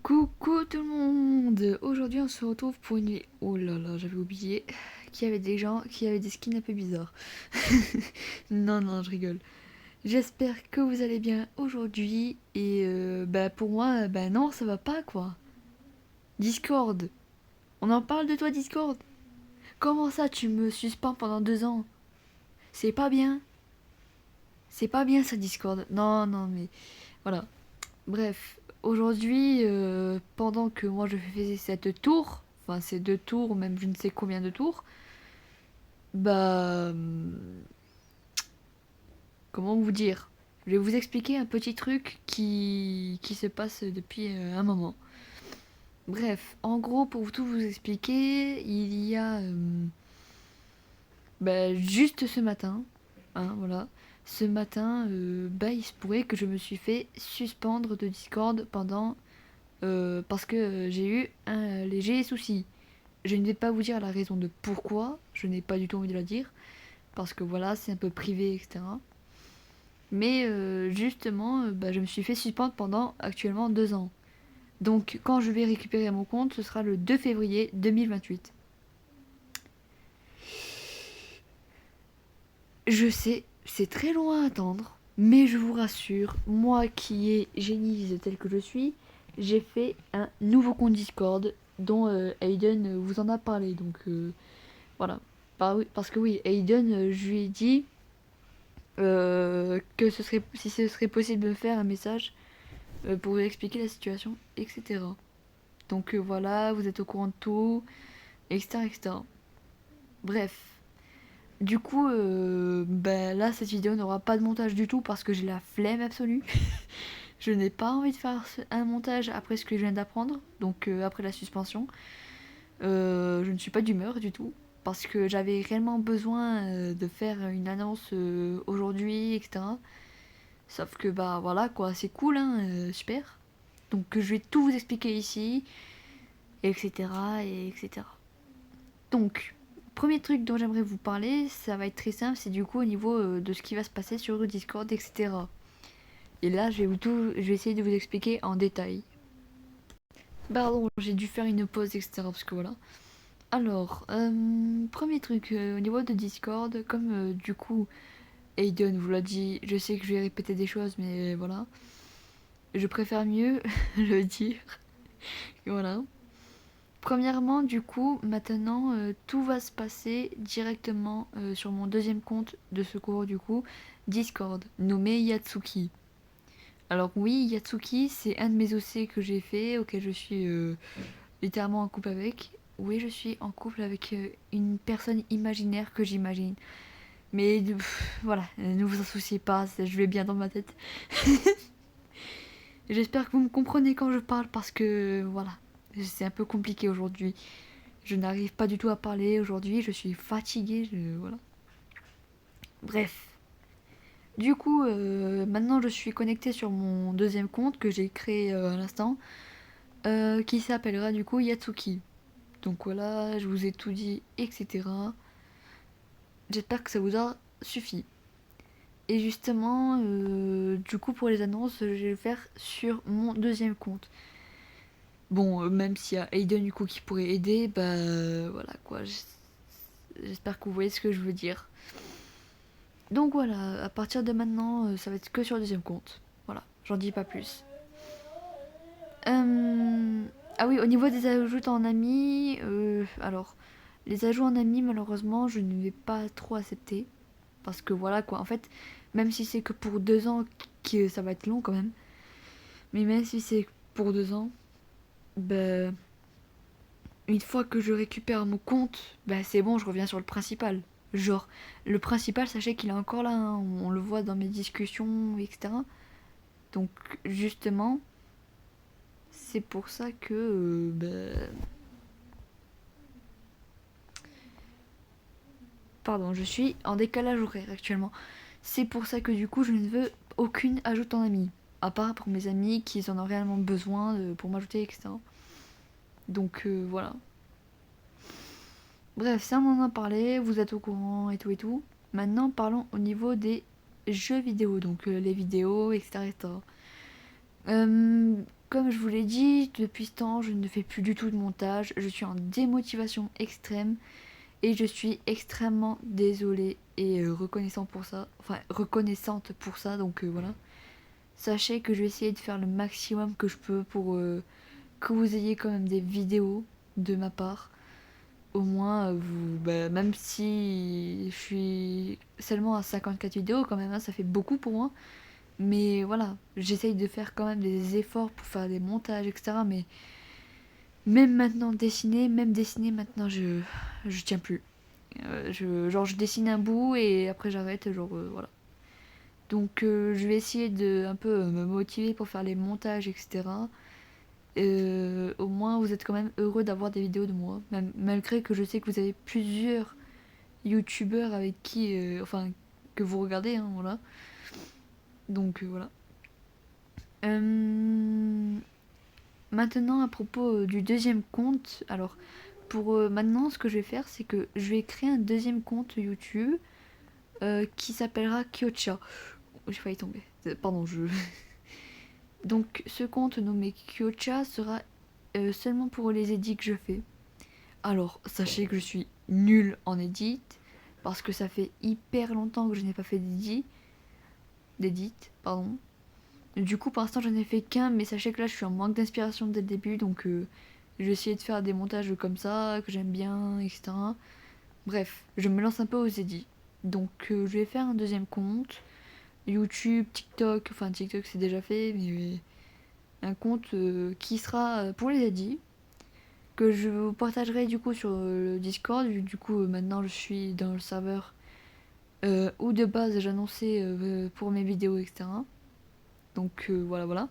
Coucou tout le monde. Aujourd'hui on se retrouve pour une... Oh là là, j'avais oublié qu'il y avait des gens qui avaient des skins un peu bizarres. Non, non, je rigole. J'espère que vous allez bien aujourd'hui. Et bah pour moi, bah non, ça va pas quoi. Discord. On en parle de toi Discord? Comment ça tu me suspends pendant 2 ans? C'est pas bien. C'est pas bien ça Discord. Non, non, mais voilà. Bref, aujourd'hui, pendant que moi je faisais cette tour, enfin ces 2 tours, ou même je ne sais combien de tours, bah... comment vous dire? Je vais vous expliquer un petit truc qui se passe depuis un moment. Bref, en gros, pour tout vous expliquer, il y a... bah, juste ce matin, hein, voilà. Ce matin, bah, il se pourrait que je me suis fait suspendre de Discord pendant... parce que j'ai eu un léger souci. Je ne vais pas vous dire la raison de pourquoi, je n'ai pas du tout envie de la dire, parce que voilà, c'est un peu privé, etc. Mais justement, bah, je me suis fait suspendre pendant actuellement 2 ans. Donc quand je vais récupérer mon compte, ce sera le 2 février 2028. Je sais, c'est très loin à attendre, mais je vous rassure, moi qui est génise tel que je suis, j'ai fait un nouveau compte Discord dont Aiden vous en a parlé. Donc voilà. Parce que oui, Aiden, je lui ai dit que si ce serait possible de me faire un message pour vous expliquer la situation, etc. Donc voilà, vous êtes au courant de tout, etc. etc. Bref. Du coup, bah, là, cette vidéo n'aura pas de montage du tout parce que j'ai la flemme absolue. Je n'ai pas envie de faire un montage après ce que je viens d'apprendre, donc après la suspension. Je ne suis pas d'humeur du tout parce que j'avais réellement besoin de faire une annonce aujourd'hui, etc. Sauf que bah voilà quoi, c'est cool, hein, super. Donc je vais tout vous expliquer ici, etc. et etc. Donc, premier truc dont j'aimerais vous parler, ça va être très simple, c'est du coup au niveau de ce qui va se passer sur le Discord, etc. Et là, je vais essayer de vous expliquer en détail. Pardon, j'ai dû faire une pause, etc. Parce que voilà. Alors, premier truc, au niveau de Discord, comme du coup Aiden vous l'a dit, je sais que je vais répéter des choses, mais voilà. Je préfère mieux le dire. Voilà. Premièrement, du coup, maintenant, tout va se passer directement sur mon deuxième compte de secours, du coup, Discord, nommé Yatsuki. Alors oui, Yatsuki, c'est un de mes OC que j'ai fait, auquel je suis littéralement en couple avec. Oui, je suis en couple avec une personne imaginaire que j'imagine. Mais voilà, ne vous en souciez pas, je vais bien dans ma tête. J'espère que vous me comprenez quand je parle parce que voilà, c'est un peu compliqué aujourd'hui. Je n'arrive pas du tout à parler aujourd'hui, je suis fatiguée, voilà. Bref. Du coup, maintenant je suis connectée sur mon deuxième compte que j'ai créé à l'instant, qui s'appellera du coup Yatsuki. Donc voilà, je vous ai tout dit, etc. J'espère que ça vous a suffi. Et justement, du coup pour les annonces, je vais le faire sur mon deuxième compte. Bon, même s'il y a Aiden du coup qui pourrait aider, bah voilà quoi. J'espère que vous voyez ce que je veux dire. Donc voilà, à partir de maintenant, ça va être que sur le deuxième compte. Voilà, j'en dis pas plus. Ah oui, au niveau des ajouts en amis, alors, les ajouts en amis, malheureusement, je ne vais pas trop accepter. Parce que voilà quoi, en fait, même si c'est que pour 2 ans, ça va être long quand même. Mais même si c'est pour 2 ans, bah, une fois que je récupère mon compte, bah c'est bon, je reviens sur le principal. Genre, le principal, sachez qu'il est encore là, hein, on le voit dans mes discussions, etc. Donc, justement, c'est pour ça que. Pardon, je suis en décalage horaire actuellement. C'est pour ça que du coup, je ne veux aucune ajoute en ami. À part pour mes amis qui en ont réellement besoin pour m'ajouter, etc. Donc voilà. Bref, ça on en a parlé, vous êtes au courant et tout et tout. Maintenant, parlons au niveau des jeux vidéo, donc les vidéos, etc. etc. Euh, comme je vous l'ai dit, depuis ce temps, je ne fais plus du tout de montage. Je suis en démotivation extrême et je suis extrêmement désolée et reconnaissant pour ça. Enfin, reconnaissante pour ça, donc voilà. Sachez que je vais essayer de faire le maximum que je peux pour que vous ayez quand même des vidéos de ma part. Au moins, même si je suis seulement à 54 vidéos, quand même, hein, ça fait beaucoup pour moi. Mais voilà, j'essaye de faire quand même des efforts pour faire des montages, etc. Mais même maintenant, même dessiner, maintenant, je tiens plus. Je dessine un bout et après j'arrête, voilà. Donc je vais essayer de un peu me motiver pour faire les montages, etc. Au moins vous êtes quand même heureux d'avoir des vidéos de moi, malgré que je sais que vous avez plusieurs youtubeurs avec qui, enfin, que vous regardez, hein, voilà. Donc voilà. Maintenant à propos du deuxième compte, alors pour maintenant ce que je vais faire c'est que je vais créer un deuxième compte YouTube qui s'appellera Kyocha. J'ai failli tomber. Pardon, je. Donc ce compte nommé Kyocha sera seulement pour les edits que je fais. Alors sachez que je suis nulle en edit parce que ça fait hyper longtemps que je n'ai pas fait d'édit, pardon. Du coup pour l'instant j'en ai fait qu'un, mais sachez que là je suis en manque d'inspiration dès le début, donc je vais essayer de faire des montages comme ça, que j'aime bien, etc. Bref, je me lance un peu aux edits. Donc je vais faire un deuxième compte. YouTube, TikTok, enfin TikTok c'est déjà fait, mais un compte qui sera pour les edits, que je vous partagerai du coup sur le Discord. Du coup maintenant je suis dans le serveur où de base j'annonçais pour mes vidéos, etc. Donc voilà voilà.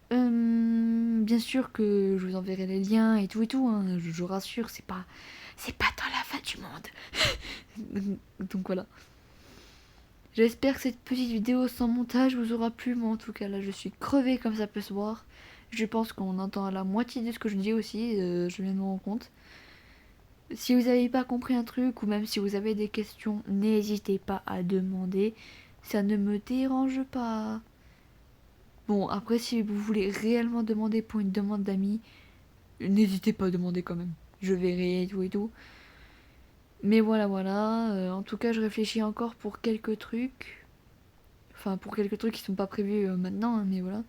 Bien sûr que je vous enverrai les liens et tout, hein, je vous rassure, c'est pas dans la fin du monde. Donc voilà. J'espère que cette petite vidéo sans montage vous aura plu, mais en tout cas là je suis crevée comme ça peut se voir. Je pense qu'on entend la moitié de ce que je dis aussi, je viens de me rendre compte. Si vous n'avez pas compris un truc ou même si vous avez des questions, n'hésitez pas à demander, ça ne me dérange pas. Bon, après si vous voulez réellement demander pour une demande d'amis, n'hésitez pas à demander quand même. Je verrai et tout et tout. Mais voilà, voilà. En tout cas, je réfléchis encore pour quelques trucs. Enfin, pour quelques trucs qui sont pas prévus maintenant, hein, mais voilà.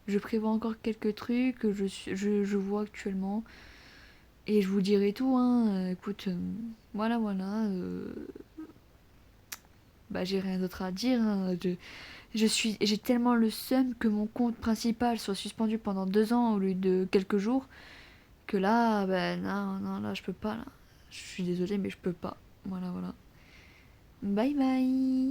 Je prévois encore quelques trucs que je vois actuellement. Et je vous dirai tout, hein. Écoute, voilà, voilà. J'ai rien d'autre à dire, hein. J'ai tellement le seum que mon compte principal soit suspendu pendant 2 ans au lieu de quelques jours, que là, non, non, là, je peux pas, là. Je suis désolée, mais je peux pas. Voilà, voilà. Bye bye.